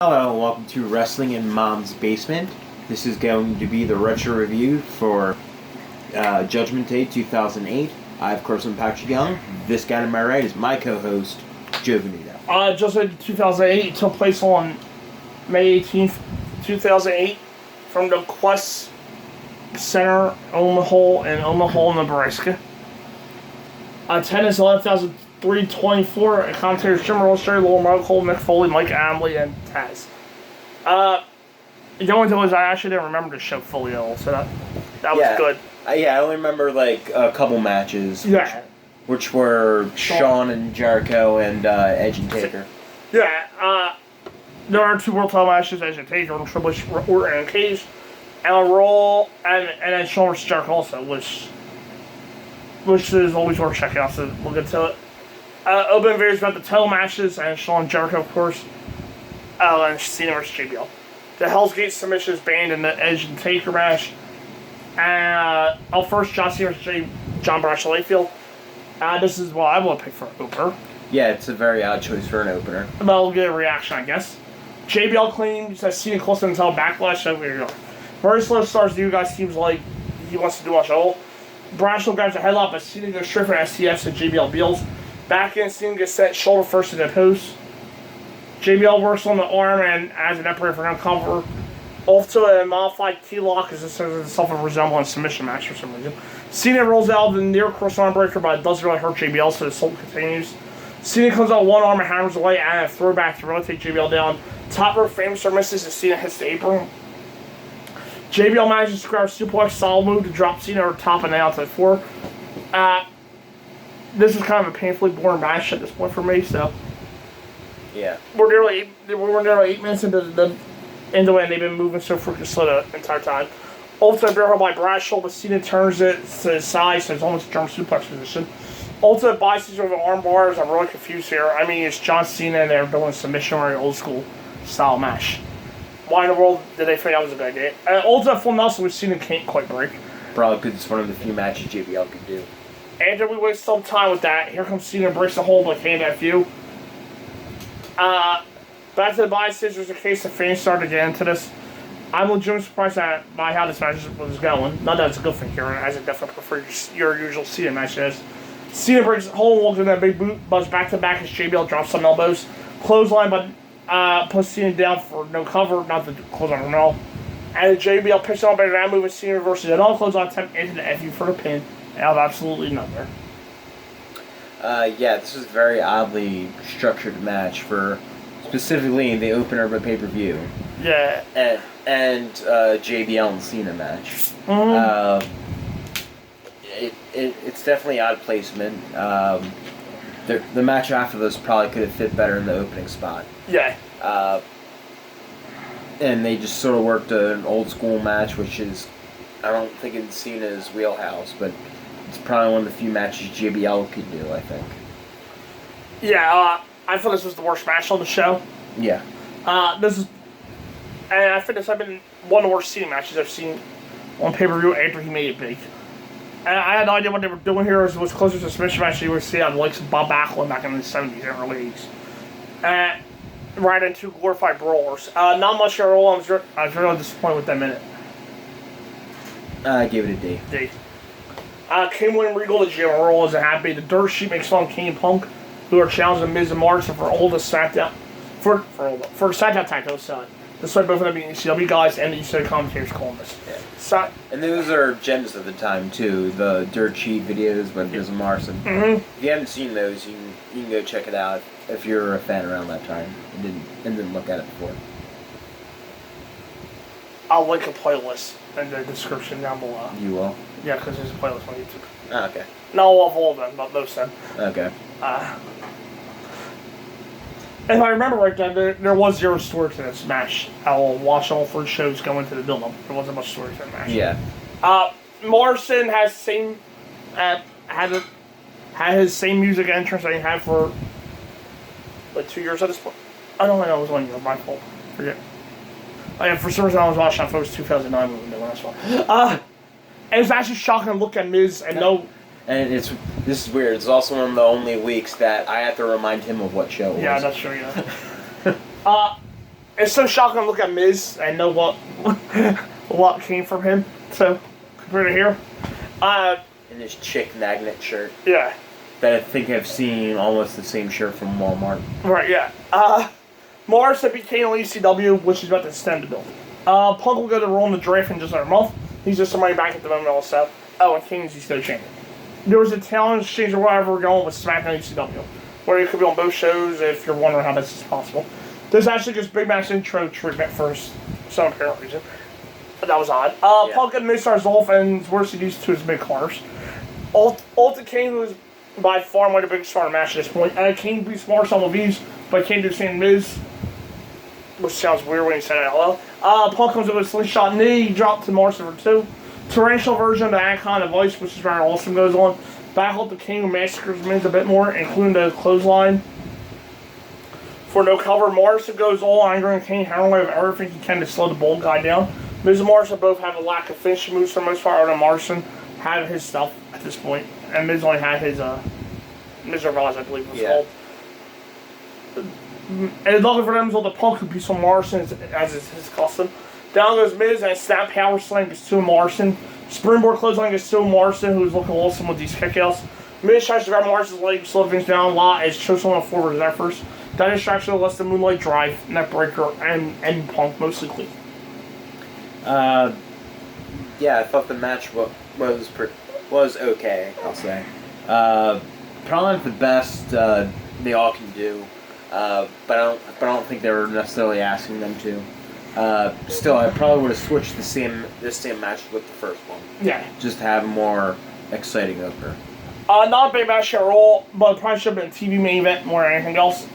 Hello and welcome to Wrestling in Mom's Basement. This is going to be the retro review for Judgment Day 2008. I, of course, am Patrick Young. This guy to my right is my co-host, Joe Venuto. Judgment 2008 took place on May 18th, 2008 from the Quest Center, Omaha, Nebraska. Attendance 11,324. Commentators Jim Ross, Jerry Lowell, Mark Cole, Mick Foley, Mike Amley, and Taz. The only thing was I actually didn't remember the show fully at all, so that was good. I only remember like a couple matches. Yeah. Which were Shawn and Jericho and Edge and Taker. Yeah. There are two World Title matches: Edge and Taker, and Triple H, Orton, and Cage, and a Raw, and then Shawn vs. Jericho also, which is always worth checking out. So we'll get to it. Opening videos about the title matches and Shawn and Jericho, of course, and Cena vs. JBL. The Hell's Gate submission is banned in the Edge and Taker match. And first, John Cena vs. John Bradshaw Layfield. This is what I will pick for an opener. Yeah, it's a very odd choice for an opener. But we'll get a reaction, I guess. JBL claims that Cena cost him until Backlash. So here you go. Very slow starts. The new guy seems like he wants to do much at all. Bradshaw grabs a headlock, but Cena goes straight for STFs and JBL Beals. Back in, Cena gets set shoulder first in the post. JBL works on the arm and adds an upright for cover. Off to a modified T-lock as this is self-resembling submission match for some reason. Cena rolls out the near cross arm breaker, but it doesn't really hurt JBL, so the assault continues. Cena comes out one arm and hammers away, and a throwback to rotate JBL down. Top rope famous or misses as Cena hits the apron. JBL manages to grab a suplex solid move to drop Cena over top and then out to the floor. This is kind of a painfully boring match at this point for me, so. Yeah. We're nearly 8 minutes into it, and they've been moving so freaking slow the entire time. Ultimate bear held by Bradshaw, but Cena turns it to the side, so it's almost a German suplex position. Ultimate biceps over arm bars. I'm really confused here. I mean, it's John Cena and they're doing a submission or an old school style match. Why in the world did they think that was a good idea? Ultimate full Nelson, which Cena can't quite break. Probably because it's one of the few matches JBL could do. After we waste some time with that, here comes Cena and breaks the hold but can't have few. Back to the biceps, there's a case of fans started to get into this. I'm legitimately surprised by how this match was going. Not that it's a good thing here, as it definitely prefers your usual Cena matches. Cena breaks the hold, walks in that big boot, buzz back to back as JBL drops some elbows. Clothesline, but puts Cena down for no cover, not the clothesline at all. And JBL picks up a round move with Cena reverses it all, clothesline attempt into the FU for the pin. Out of absolutely nowhere. Yeah, this is a very oddly structured match for specifically the opener of a pay-per-view. Yeah. And JBL and Cena match. Mm-hmm. It's definitely odd placement. The match after this probably could have fit better in the opening spot. Yeah. And they just sort of worked an old school match, which is, I don't think in Cena's wheelhouse, but it's probably one of the few matches JBL could do, I think. Yeah, I thought this was the worst match on the show. Yeah. And I think this has been one of the worst Cena matches I've seen on pay-per-view after he made it big. And I had no idea what they were doing here. It was closer to a submission match you would see on the likes of Bob Backlund back in the 70s and early 80s. Right into glorified brawlers. Not much here at all. I was really disappointed with them in it. I gave it a D. D. King William Regal, the Jim Roll isn't happy. The Dirt Sheet makes fun of King and Punk, who are challenging Miz and Morrison for oldest SmackDown for SmackDown title. So despite both of them being ECW guys and the ECW commentators calling this. Yeah. So, and those are gems at the time too. The Dirt Sheet videos with Miz and Morrison. Mm-hmm. If you haven't seen those, you can go check it out if you're a fan around that time and didn't look at it before. I'll link a playlist in the description down below. You will? Yeah, because there's a playlist on YouTube. Oh, okay. Not all of them, but most of them. Okay. If I remember right, there was zero story to this match. I'll watch all 3 shows go into the build-up. There wasn't much story to the match. Yeah. Morrison has had his same music entrance that he had for like 2 years at this point. I don't know, it was 1 year. My fault. Forget. For some reason I was watching. I thought it was 2009 when we did the last one. And it's actually shocking to look at Miz and know. And this is weird. It's also one of the only weeks that I have to remind him of what show it was. Yeah, that's true. Yeah. it's so shocking to look at Miz and know what came from him. So, compared to here. In his chick magnet shirt. Yeah. That I think I've seen almost the same shirt from Walmart. Right, yeah. Morrison became ECW, which is about to extend the build. Punk will go to Raw in the draft in just under a month. He's just somebody back at the moment also. Oh, and King's he's still champion. There was a talent exchange or whatever we're going with SmackDown ECW, where you could be on both shows if you're wondering how this is possible. There's actually just big match intro treatment first, some apparent reason. But that was odd. Punk and Miz starts off and we're seduced to his mid cars. Ultimate King, who is by far one of the biggest star match at this point. King beats Marcel Levis, but King do the same Miz, which sounds weird when you said it out loud. Punk comes up with a slingshot knee, dropped to Marcel for 2. Tarantula version of the Icon device, which is where Austin goes on. Back up the King who massacres Miz a bit more, including the clothesline. For no cover, Morrison goes all angry and King handling with everything he can to slow the bold guy down. Miz and Morrison both have a lack of finishing moves for the most part, other than Morrison had his stuff at this point. And Miz only had his, Miz Realize, I believe it was called. And lucky for them is all the Punk who beats on Morrison as is his custom. Down goes Miz and a snap power slam gets to Morrison. Springboard clothesline gets to Morrison, who's looking awesome with these kickouts. Miz tries to grab Morrison's leg, slow things down a lot as shows on forward as that first. That distraction lets the Moonlight Drive, Neckbreaker, and Punk mostly clean. Yeah, I thought the match was okay, I'll say. Probably not the best they all can do, but I don't think they were necessarily asking them to. Still, I probably would have switched this same match with the first one. Yeah. Just to have a more exciting opener. Not a big match at all, but it probably should have been a TV main event more than anything else.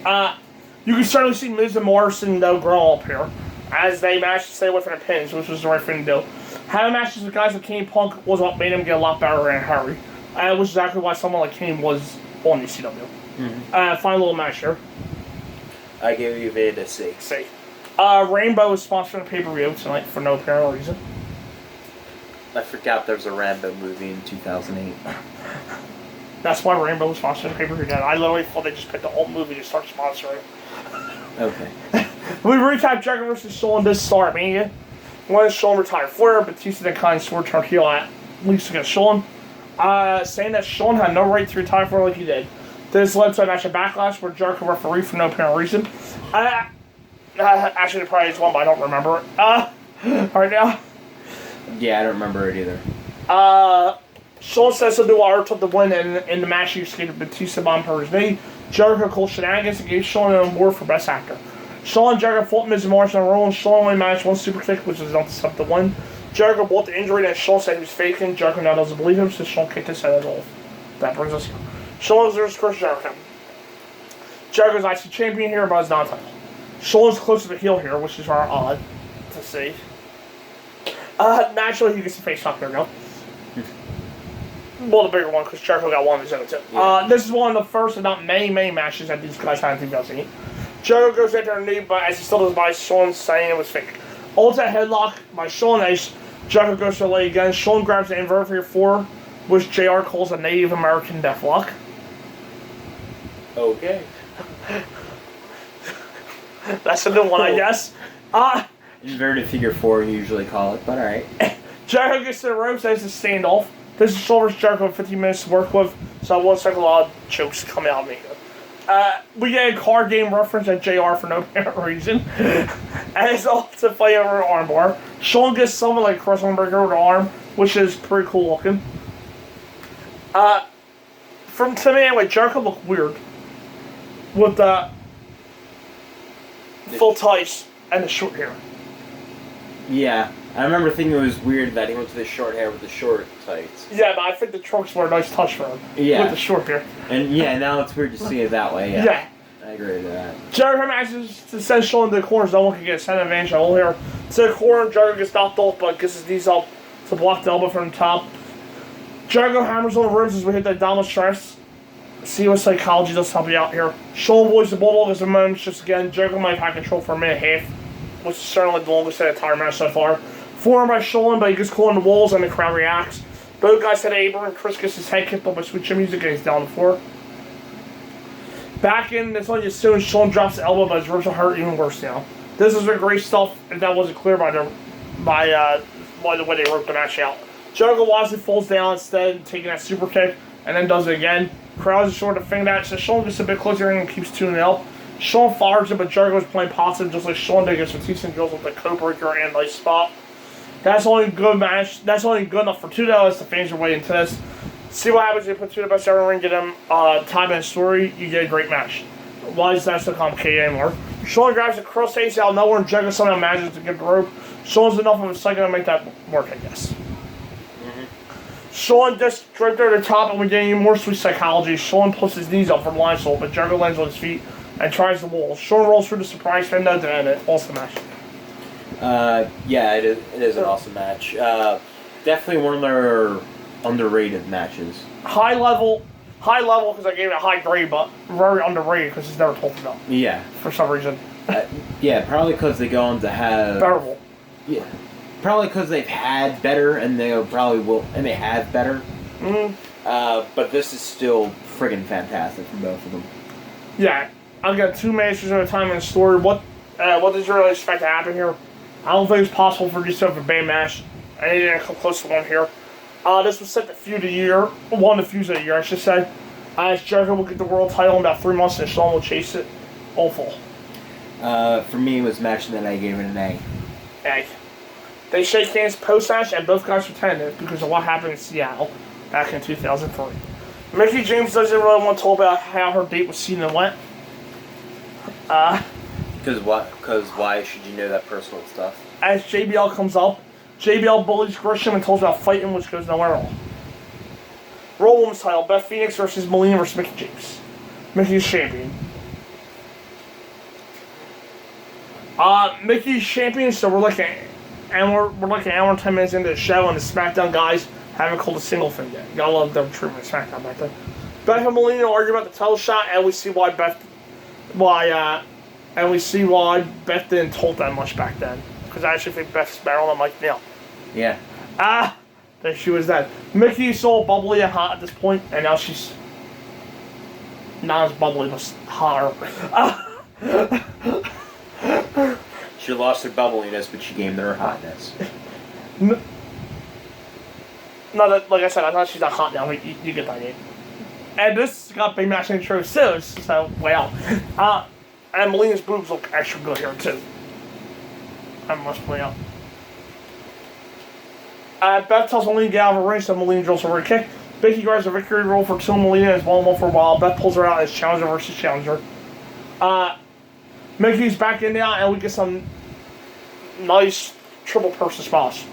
You can certainly see Miz and Morrison, though, grow up here, as they match to stay away from the pins, which was the right thing to do. Having matches with guys like Kane Punk was what made him get a lot better in a hurry, which is exactly why someone like Kane was on ECW. Mm-hmm. Final little match here. I gave you a C. C. Rainbow is sponsoring a pay-per-view tonight for no apparent reason. I forgot there was a Rambo movie in 2008. That's why Rainbow was sponsoring a pay-per-view again. I literally thought they just picked the whole movie to start sponsoring. Okay. We recap Jericho versus Shawn this start Mania. One is Shawn retired Flair, Batista then kind of sword turned heel at least against Shawn. Saying that Shawn had no right to retire Flair like he did. This led to a match of Backlash where Jericho refereed for no apparent reason. Actually, probably is one, but I don't remember it. Right now. Yeah, I don't remember it either. Shawn says he'll do all took the win in the match he escaped Batista bomb per his knee. Jericho called shenanigans and gave Shawn an award for Best Actor. Shawn and Jericho fought Miz and Morrison on a roll, and Shawn only managed one super kick, which was enough to stop the win. Jericho bought the injury that Shawn said he was faking. Jericho now doesn't believe him, so Shawn kicked his head off. That brings us here. Shawn loses Chris Jericho. Jericho's IC champion here, but it's not a title. Shawn's closer to heel here, which is rather odd to see. Naturally, he gets the face off here now. Well, the bigger one, because Jericho got one of his own, too. Yeah. This is one of the first, and not many matches that these guys had in 2008. Jericho goes into her knee, but as he still does by Shawn saying it was fake. Ultimate headlock by Shawn as Jericho goes to the leg again. Shawn grabs the invert for 4, which JR calls a Native American deathlock. Okay. That's a new one, I guess. Inverted figure 4, you usually call it, but alright. Jericho gets to the ropes as a standoff. This is Shawn vs. Jericho 15 minutes to work with, so I won't expect a lot of jokes coming out of me here. We get a card game reference at JR for no apparent reason. And it's all to fight over an armbar. Shawn gets something like crossbreaker over the arm, which is pretty cool looking. To me anyway, Jericho looked weird with the full tights and the short hair. Yeah, I remember thinking it was weird that he went to the short hair with the short tights. Yeah, but I think the trunks were a nice touch for him. Yeah. With the short hair. And yeah, now it's weird to see it that way. Yeah. I agree with that. Jericho manages to send Shawn to the corners. No one can get a center advantage at all here. To the corner, Jericho gets knocked off, but gets his knees up to block the elbow from the top. Jericho hammers on the ribs as we hit that dominant stress. See what psychology does help you out here. Shawn avoids the bulldog as the momentum shifts again. Jericho might have had control for a minute and a half, which is certainly the longest in the entire match so far. Forearm by Shawn, but he gets caught on the walls and the crowd reacts. Both guys hit Aber and Chris gets his head kicked up by Sweet Chin Music and he's down the floor. Back in, that's when you assume Shawn drops the elbow, but his ribs will hurt even worse now. This is great stuff, if that wasn't clear by the way they wrote the match out. Jericho wisely falls down instead, taking that super kick, and then does it again. Crowd is short to finger that, so Shawn gets a bit closer and keeps tuning it up. Shawn fires it, but Jericho's playing positive, just like Shawn did against Batista and drills with the code breaker and nice spot. That's only a good match. That's only good enough for $2. The fans are way into this. See what happens if you put two of the best ever in the ring, get them time and story, you get a great match. Why is that so complicated anymore? Shawn grabs the crossface out of nowhere and Jericho somehow manages to get the rope. Shawn's enough of a second to make that work, I guess. Shawn just draped over the top, and we get even more sweet psychology. Shawn puts his knees up for line salt, but Jericho lands on his feet and tries the wall. Shawn rolls through the surprise fender to end it. Awesome match. Yeah, it is an awesome match. Definitely one of their underrated matches. High level because I gave it a high grade, but very underrated because it's never talked about. Yeah. For some reason. Yeah, probably because they go on to have... Terrible. Yeah. Probably because they've had better, and they probably will, and they have better. But this is still friggin' fantastic from both of them. Yeah, I've got 2 matches at a time in the story. What did you really expect to happen here? I don't think it's possible for these to have a bad match. I didn't come close to one here. This was set to feud a year, one to fuse a year, I should say. As Jericho will get the world title in about 3 months, and Shawn will chase it. Awful. For me, it was a match that I gave it an A. A. They shake hands post-match, and both guys are tentative because of what happened in Seattle back in 2003. Mickie James doesn't really want to talk about how her date with Cena went. Because why should you know that personal stuff? As JBL comes up, JBL bullies Grisham and tells about fighting, which goes nowhere at all. Raw Women's title, Beth Phoenix versus Melina versus Mickie James. Mickey's champion. Mickey's champion, so we're like an hour and 10 minutes into the show, and the SmackDown guys haven't called a single thing yet. Gotta love their treatment of SmackDown back then. Beth and Melina argue about the title shot, and we see why Beth didn't talk that much back then. Because I actually think Beth's better on the mic now. Yeah. There she was then. Mickey's so bubbly and hot at this point, and now she's not as bubbly, but hotter. She lost her bubbliness, but she gained her hotness. No, like I said, I thought she's not hot now, but you get the idea. And this got big match intro too, so wow. And Melina's boobs look extra good here too. I must point out. Beth tells Melina to get out of her ring, so Melina drills her kick. Becky grabs a victory roll for two. Melina is 1-1 for a while. Beth pulls her out as challenger versus challenger. Mickey's back in now, and we get some nice triple person spots.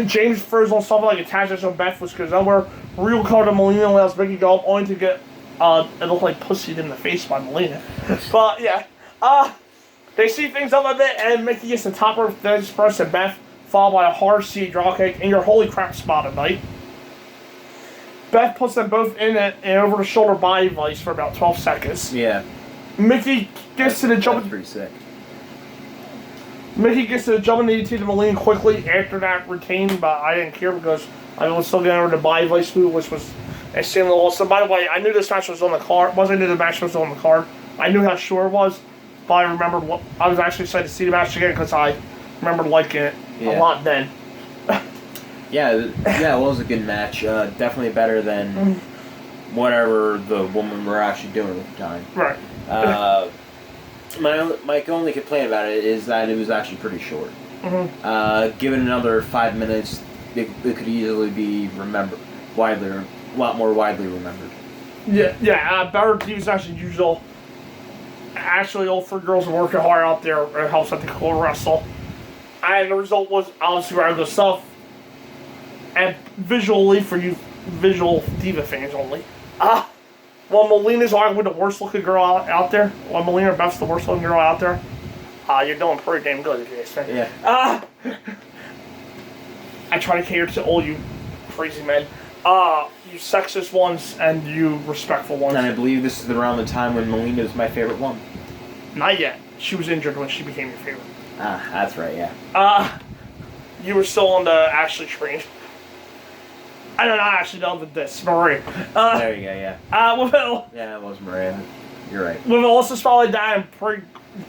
James throws on something like attaches on Beth, which goes nowhere. Real card to Melina allows Mickey to go up, only to get it looked like pussied in the face by Melina. But yeah, they see things up a bit, and Mickey gets the top rope press to Beth, followed by a hard seat dropkick and your holy crap spot at night. Beth puts them both in an over the shoulder body vice for about 12 seconds. Yeah. Mickey gets to the jump. That's pretty sick. Mickey gets to the jumping DDT to Melina quickly after that retained, but I didn't care because I was still getting over the body vice move, which was extremely awesome. By the way, I knew this match was on the card. Once I knew the match was on the card, I knew how sure it was, but I remembered what I was actually excited to see the match again because I remembered liking it a lot then. Yeah, it was a good match. Definitely better than whatever the women were actually doing at the time. Right. My only complaint about it is that it was actually pretty short. Given another 5 minutes, it could easily be remembered a lot more widely remembered. Yeah. Better TV match than usual. Actually, all 3 girls are working hard out there. It helps that they can wrestle. And the result was obviously rather good stuff. And visually, for you visual Diva fans only. While Melina's arguably the worst looking girl out there, while Melina Beth's the worst looking girl out there, you're doing pretty damn good, if you ask me. Yeah. I try to cater to all you crazy men. You sexist ones and you respectful ones. And I believe this is around the time when Melina was my favorite one. Not yet. She was injured when she became your favorite. That's right, yeah. You were still on the Ashley train. I don't know, actually, no, this, Maria. There you go, yeah. With it, yeah, it was Maria. You're right. With it also spotlight down and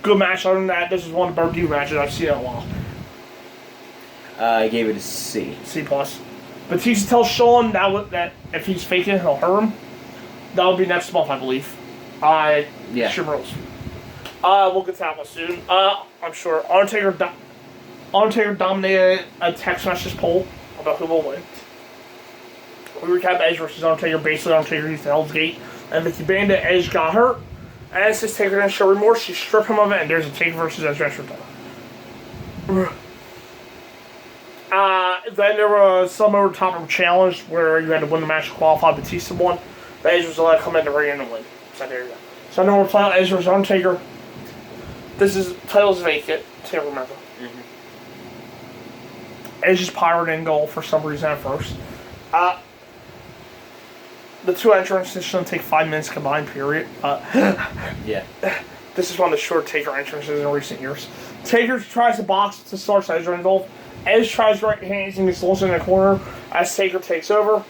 Good match. Other than that, this is one of the better debut matches I've seen in a while. I gave it a C. C+. Batista tells Shawn that if he's faking it, he'll hurt him. That'll be next month, I believe. Yeah. Sure rules. We'll get to that one soon. I'm sure. Undertaker dominated a text message poll about who will win. We recap Edge versus Undertaker. Basically, Undertaker used the Hell's Gate. And Vicky Bandit, Edge got hurt. And since Taker didn't show remorse, she stripped him of it, and there's a Taker versus Edge match title. Then there was some over top of a challenge where you had to win the match to qualify. Batista won. But Edge was allowed to come in the ring and win. So there you go. So number one title, Edge versus Undertaker. Title's vacant, to remember. Mm-hmm. Edge's pirate in goal for some reason at first. The two entrances shouldn't take 5 minutes combined, period. Yeah. This is one of the short Taker entrances in recent years. Taker tries to box to start Edge involved. Edge tries right hands and gets lost in the corner as Taker takes over.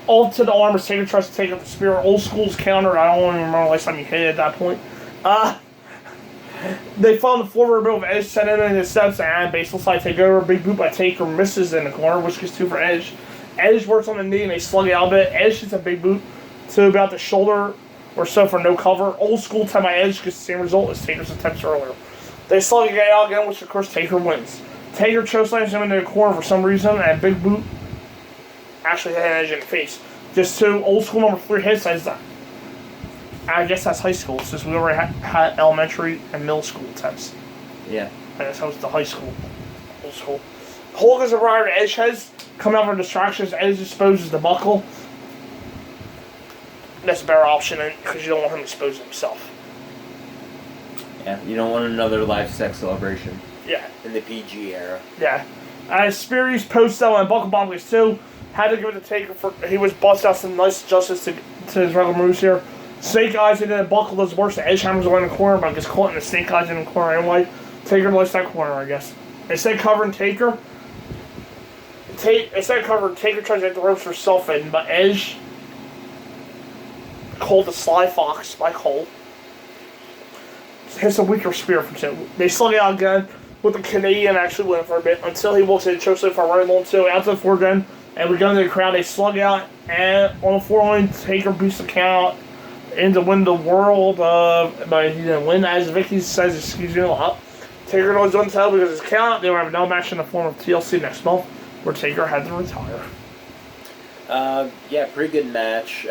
All to the arm as Taker tries to take up the spear. Old school's counter. I don't even remember the last time he hit it at that point. They fall on the floor with a bit of Edge sent in the steps and baseball slide take over. Big boot by Taker misses in the corner, which gets 2 for Edge. Edge works on the knee and they slug it out a bit. Edge hits a big boot to about the shoulder or so for no cover. Old school time by Edge gets the same result as Taker's attempts earlier. They slug it out again, which of course Taker wins. Taker chokeslams him into the corner for some reason, and big boot actually hit Edge in the face. Just 2 old school number 3 hits. I guess that's high school, since we already had elementary and middle school attempts. Yeah. I guess that was the high school. Old school. Hulk has arrived at Edge heads. Come out for distractions. Edge exposes the buckle. That's a better option because you don't want him to expose himself. Yeah, you don't want another live sex celebration. Yeah. In the PG era. Yeah. Spears post though and buckle bomb gets 2. Had to give it to Taker for he was busting out some nice justice to his regular moves here. Snake eyes into the buckle does worse. The Edge hammers away in the corner, but gets caught in the snake eyes in the corner anyway. Taker likes that corner, I guess. Instead of covering Taker, Taker tries to hit the ropes herself in, but Edge called the Sly Fox by Cole. Hits a weaker spear from 2. They slug it out again with the Canadian actually winning for a bit until he walks in and chokes it for a right on 2 out to the floor again. And we go into the crowd, they slug out, and on the floor line, Taker boosts the count in to win the world, but he didn't win. As Vicky says, excuse me a lot. Taker knows one title because his count. They will have no match in the form of TLC next month, where Taker had to retire. Yeah, pretty good match.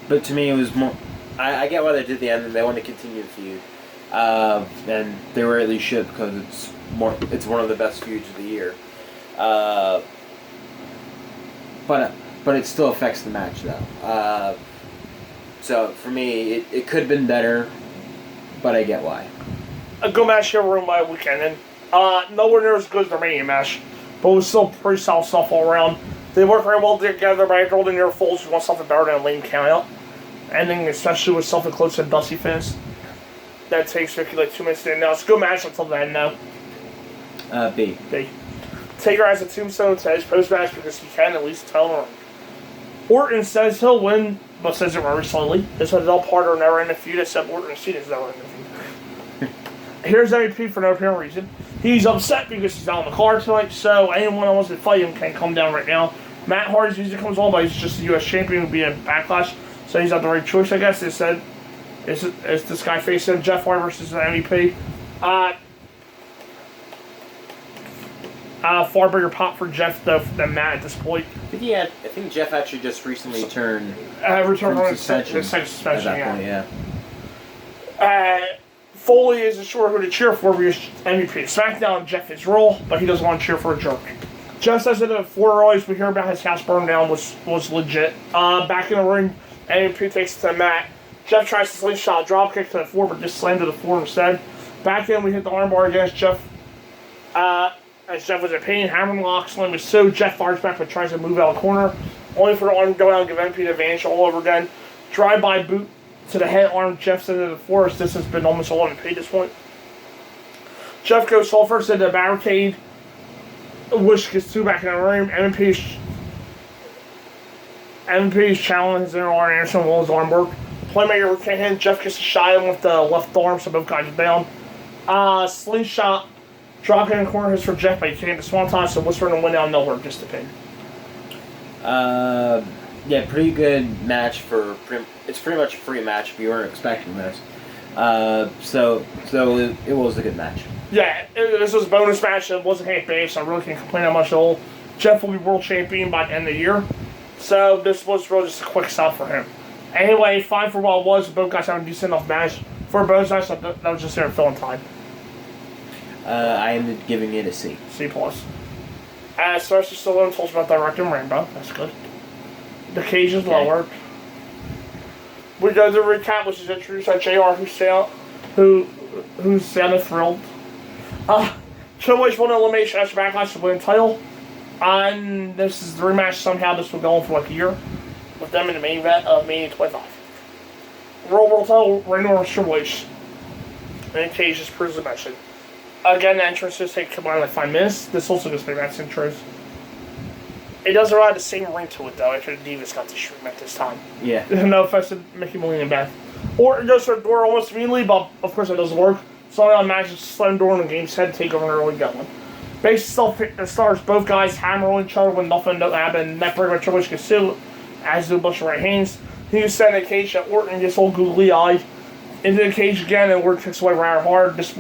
But to me, it was more. I get why they did the end, and they want to continue the feud. And they really should because it's one of the best feuds of the year. But it still affects the match though. So for me, it could have been better, but I get why. A good match here room by a weekend, and nowhere near as good as the Mania match, but it was still pretty solid stuff all around. They work very well together, but I told in your folds you want something better than a lame count out. Ending especially with something close to a Dusty finish. That takes Vicky like 2 minutes to end. Now it's a good match until the end now. B. Taker has a tombstone to Edge post-match because he can at least tell him. Orton says he'll win, but says it very slowly. This was all part of never ending feud, except Orton seen his never ending feud. Here's MVP for no apparent reason. He's upset because he's not on the card tonight, so anyone that wants to fight him can come down right now. Matt Hardy's music comes on, but he's just the US champion who will be in Backlash, so he's not the right choice, I guess. They said, is this guy facing Jeff Hardy versus the MVP? Far bigger pop for Jeff than Matt at this point. I think Jeff actually just recently returned from suspension. Suspension, At that point, yeah. Foley isn't sure who to cheer for because MVP is SmackDown. Jeff is Raw, but he doesn't want to cheer for a jerk. Jeff says that the 4 Royals we hear about his house burned down was legit. Back in the ring, MVP takes it to Matt. Jeff tries to slingshot dropkick to the floor, but just slammed to the floor instead. Back in, we hit the armbar against Jeff. As Jeff was in pain, hammer lock, slam was so Jeff fires back but tries to move out of the corner. Only for the arm to go out and give MP the advantage all over again. Drive-by boot to the head arm. Jeff's into the forest. This has been almost all MP at this point. Jeff goes full first into the barricade. Wish gets 2 back in the ring. MP's challenge his inner Arn Anderson while his arm work. Playmaker can't hit. Jeff gets a shot in with the left arm, so both guys are down. Slingshot. Drop in the corner hits for Jeff, but he can't hit the Swanton, so Whisper and win out nowhere, just a pin. Yeah, pretty good match for. It's pretty much a free match if you weren't expecting this. So it was a good match. Yeah, this was a bonus match. It wasn't half-based, so I really can't complain that much at all. Jeff will be world champion by the end of the year, so this was really just a quick stop for him. Anyway, fine for what it was. Both guys having a decent enough match. For a bonus match, that was just there filling time. I ended up giving it a C. C+. Cersei Stallone told us about directing Rainbow. That's good. The cage is lowered. We go to the recap, which is introduced by JR, who sounded thrilled. Triple H won an elimination after Backlash to win the title. And this is the rematch. Somehow this will go on for like a year with them in the main event of Mania 25. World title, Randy Orton, Triple H. And Cage is previously mentioned. Again, the entrances take combined like 5 minutes. This also just made match intros. It doesn't really have the same ring to it though. After the Divas got the stream at this time. Yeah. No offense to Mickey Molina and Beth. Orton goes for a door almost immediately, but of course it doesn't work. Somehow matches slam door in the game's head, take over an early going. Base stars both guys hammer each other when nothing happened. That break by Triple H gets sued, as do a bunch of right hands. He was set in the cage that Orton gets all googly eyed into the cage again, and Orton kicks away rather hard. This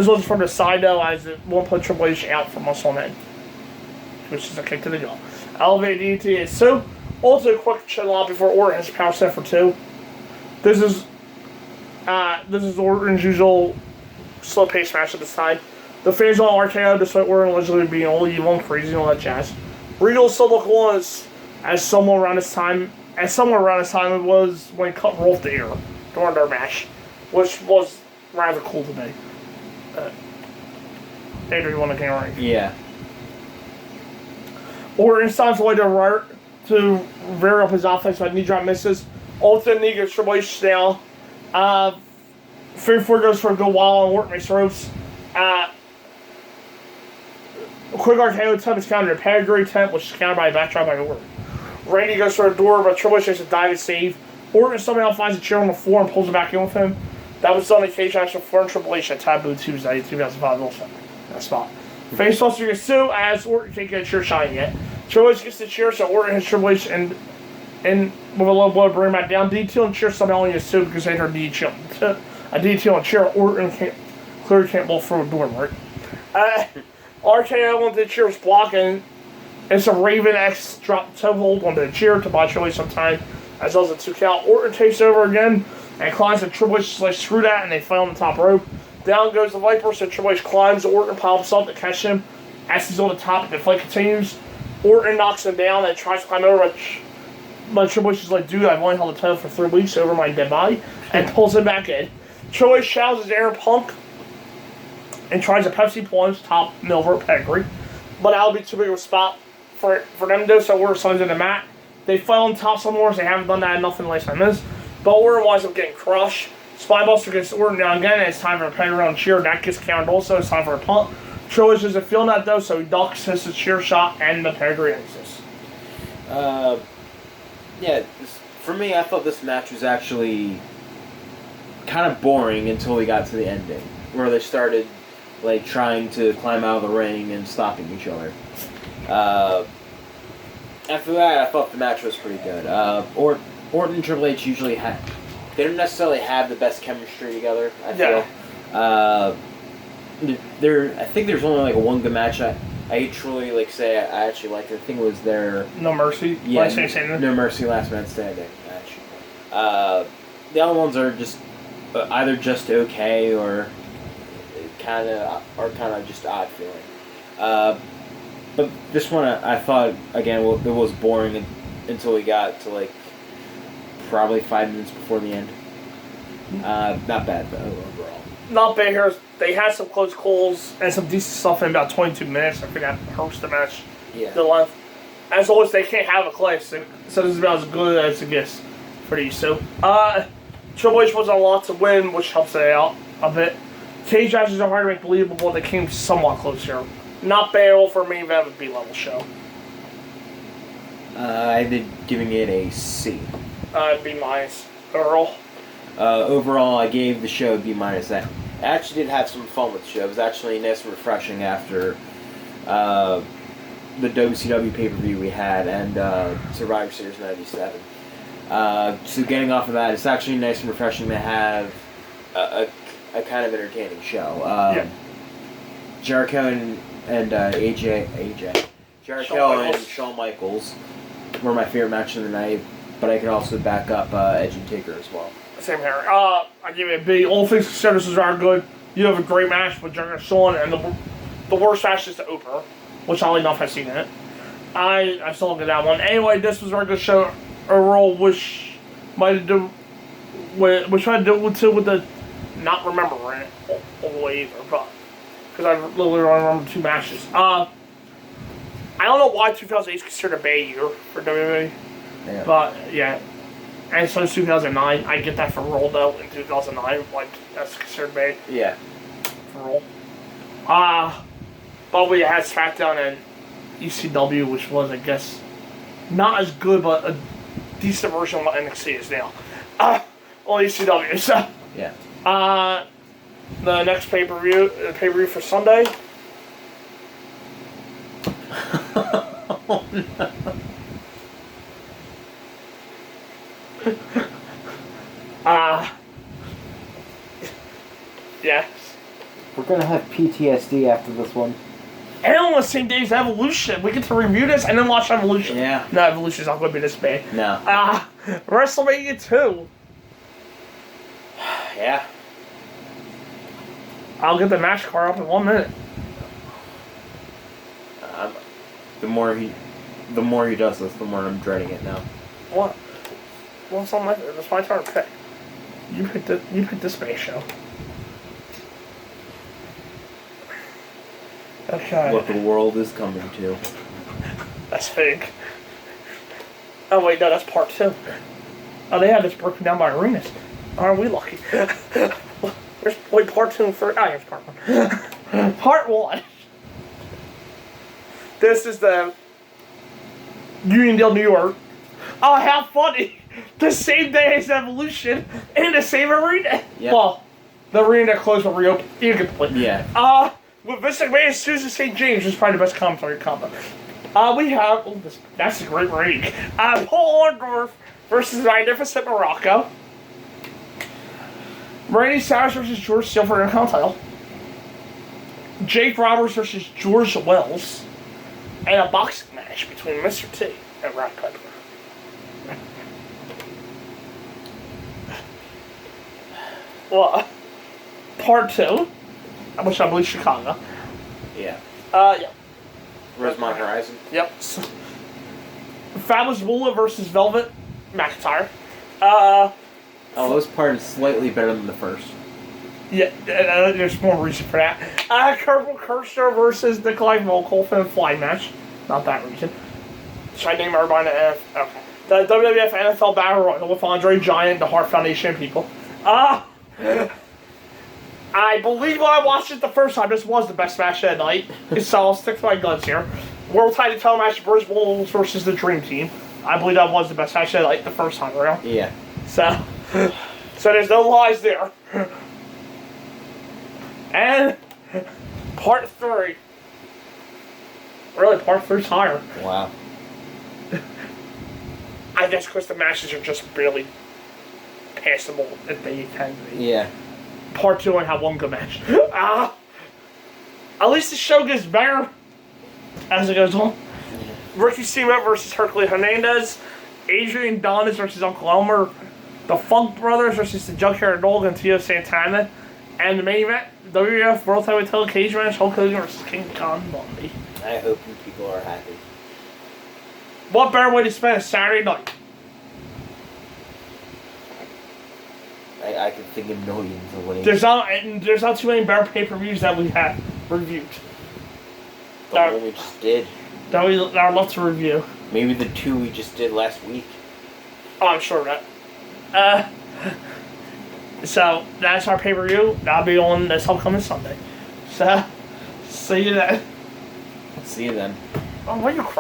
was from the side though, as it won't put Triple H out for muscle man, which is a kick to the jaw. Elevated DT is so. Also, a quick chin lock before Orton has power set for 2. This is Orton's usual slow pace match at this time. The fans on RKO, despite Orton allegedly being all evil and crazy and all that jazz. Regal still look was as somewhere around this time it was when he cut Rolf the ear during their match, which was rather cool to me. Andrew, you want to get right? Yeah. Orton signs away to vary up his offense by knee drop misses. Ultimate knee gets Triple H now. 3-4 goes for a good while and Orton makes ropes. Quick RKO attempt is countered a pedigree attempt, which is countered by a backdrop by Orton. Randy goes for a door, but Triple H takes a dive and save. Orton somehow finds a chair on the floor and pulls it back in with him. That was done in cage match for Triple H at Taboo Tuesday, 2005 also. That spot. Face Buster gets sued as Orton can't get a chair shot yet. Triple H gets the chair, so Orton hits Triple H and with a low blow bring him back down. DT and chair somehow only gets sued because they entered a DT on chair. Orton clearly can't blow through a door, right? RKO onto the chair's block, and it's a Raven X drop toe hold onto the chair to buy Triple H some time, as well as a 2 count. Orton takes over again and climbs, and Triple H is like, screw that, and they fight on the top rope. Down goes the Viper, so Triple H climbs. Orton pops up to catch him as he's on the top, and the fight continues. Orton knocks him down and tries to climb over, but Triple H is like, dude, I've only held the title for 3 weeks over my dead body, and pulls him back in. Triple H challenges Aaron Punk and tries a Pepsi plunge top Milver pedigree, but that'll be too big of a spot for them to do, so Orton slams in the mat. They fight on top some more, so they haven't done that enough in the last time this, but Orton winds up getting crushed. Spinebuster gets Orton down again, and it's time for a pedigree on cheer. That gets counted also, it's time for a punt. Triple H isn't feeling that though, so he ducks his cheer shot and the pedigree exits. Yeah, for me, I thought this match was actually kind of boring until we got to the ending, where they started like trying to climb out of the ring and stopping each other. After that, I thought the match was pretty good. Orton and Triple H usually they don't necessarily have the best chemistry together, I feel. Yeah. I think there's only like one good match I truly like say I actually liked. I think it was their No Mercy. Yeah, No Mercy Last Man Standing match. The other ones are just either just okay or kind of just odd feeling. But this one I thought again it was boring until we got to like probably 5 minutes before the end. Not bad though overall. Not bad here. They had some close calls and some decent stuff in about 22 minutes. I think that hurts the match. Yeah. The length. As always, they can't have a classic, so this is about as good as it gets for these two. Triple H was a lot to win, which helps it out a bit. Cage matches are hard to make believable. They came somewhat close here. Not bad for me, but a B-level show. I did giving it a C. B-. Earl. Overall, I gave the show a B-. I actually did have some fun with the show. It was actually nice and refreshing after the WCW pay-per-view we had and Survivor Series 97. So getting off of that, it's actually nice and refreshing to have a kind of entertaining show. Jericho and AJ. Jericho and Shawn Michaels were my favorite match of the night, but I could also back up Edge and Taker as well. Same here. I give it a B. All things considered, this was very good. You have a great match with Jericho and Shawn, and the worst match is the opener, which oddly enough I've seen in it. I still look at that one. Anyway, this was a very good show. Overall, which might have done with the not remembering it all the way either, but because I literally only remember 2 matches. I don't know why 2008 is considered a bad year for WWE, but yeah, and so is 2009. I get that for Raw though in 2009, like that's considered bad. Yeah. For Raw. But we had SmackDown and ECW, which was I guess not as good, but a decent version of what NXT is now. On ECW, so yeah. The next pay-per-view for Sunday. Oh, no. Yeah. We're gonna have PTSD after this one. And on the same day as Evolution. We get to review this and then watch Evolution. Yeah. No, Evolution's not going to be this bad. No. WrestleMania 2. Yeah. I'll get the match card up in 1 minute. The more he does this, the more I'm dreading it now. What? Well, it's it's my turn to pick. You picked this space show. Okay. What the world is coming to. That's fake. Oh wait, no, that's part 2. Oh, they have this broken down by arenas. Aren't we lucky? Wait, part 2 and 3. Oh, here's part 1. Part 1. This is the Uniondale, New York. Oh, how funny! The same day as Evolution in the same arena. Yep. Well, the arena that closed but reopened. You get the point. Yeah. With Vince McMahon and Susan St. James, which is probably the best commentary combo. We have that's a great ring. Paul Orndorff versus Magnificent Morocco. Randy Savage versus George Steele for the Intercontinental. Jake Roberts versus George Wells. And a boxing match between Mr. T and Rod Piper. Well, part 2, which I believe Chicago. Yeah. Yeah. Rosemont Horizon. Yep. Fabulous Moolah versus Velvet McIntyre. This part is slightly better than the first. Yeah, there's more reason for that. Kermel Kirchner versus Nikolai Volkov in a fly match. Not that reason. Should I name everybody in the NFL? Okay. The WWF NFL Battle Royal with Andre Giant, the Hart Foundation people. I believe when I watched it the first time, this was the best match of the night. So I'll stick to my guns here. World Title Title match, Bruce Bulls versus the Dream Team. I believe that was the best match of the night the first time around. Yeah. So there's no lies there. And part 3. Really, part 3's higher. Wow. I guess because the matches are just barely passable if they can be. Yeah. Part 2 only have one good match. At least the show gets better as it goes on. Ricky Steamboat versus Hercules Hernandez. Adrian Adonis versus Uncle Elmer. The Funk Brothers versus the Junkyard Dog and Tio Santana. And the main event, WWF World Heavyweight Title Cage match, Hulk Hogan versus King Kong Bundy. I hope you people are happy. What better way to spend a Saturday night? I can think of millions of ways. There's not too many better pay-per-views that we have reviewed. The one we just did. That I'd love to review. Maybe the 2 we just did last week. Oh, I'm sure of that. So, that's our pay-per-view. That'll be on this upcoming Sunday. So, see you then. See you then. Oh, why are you crying?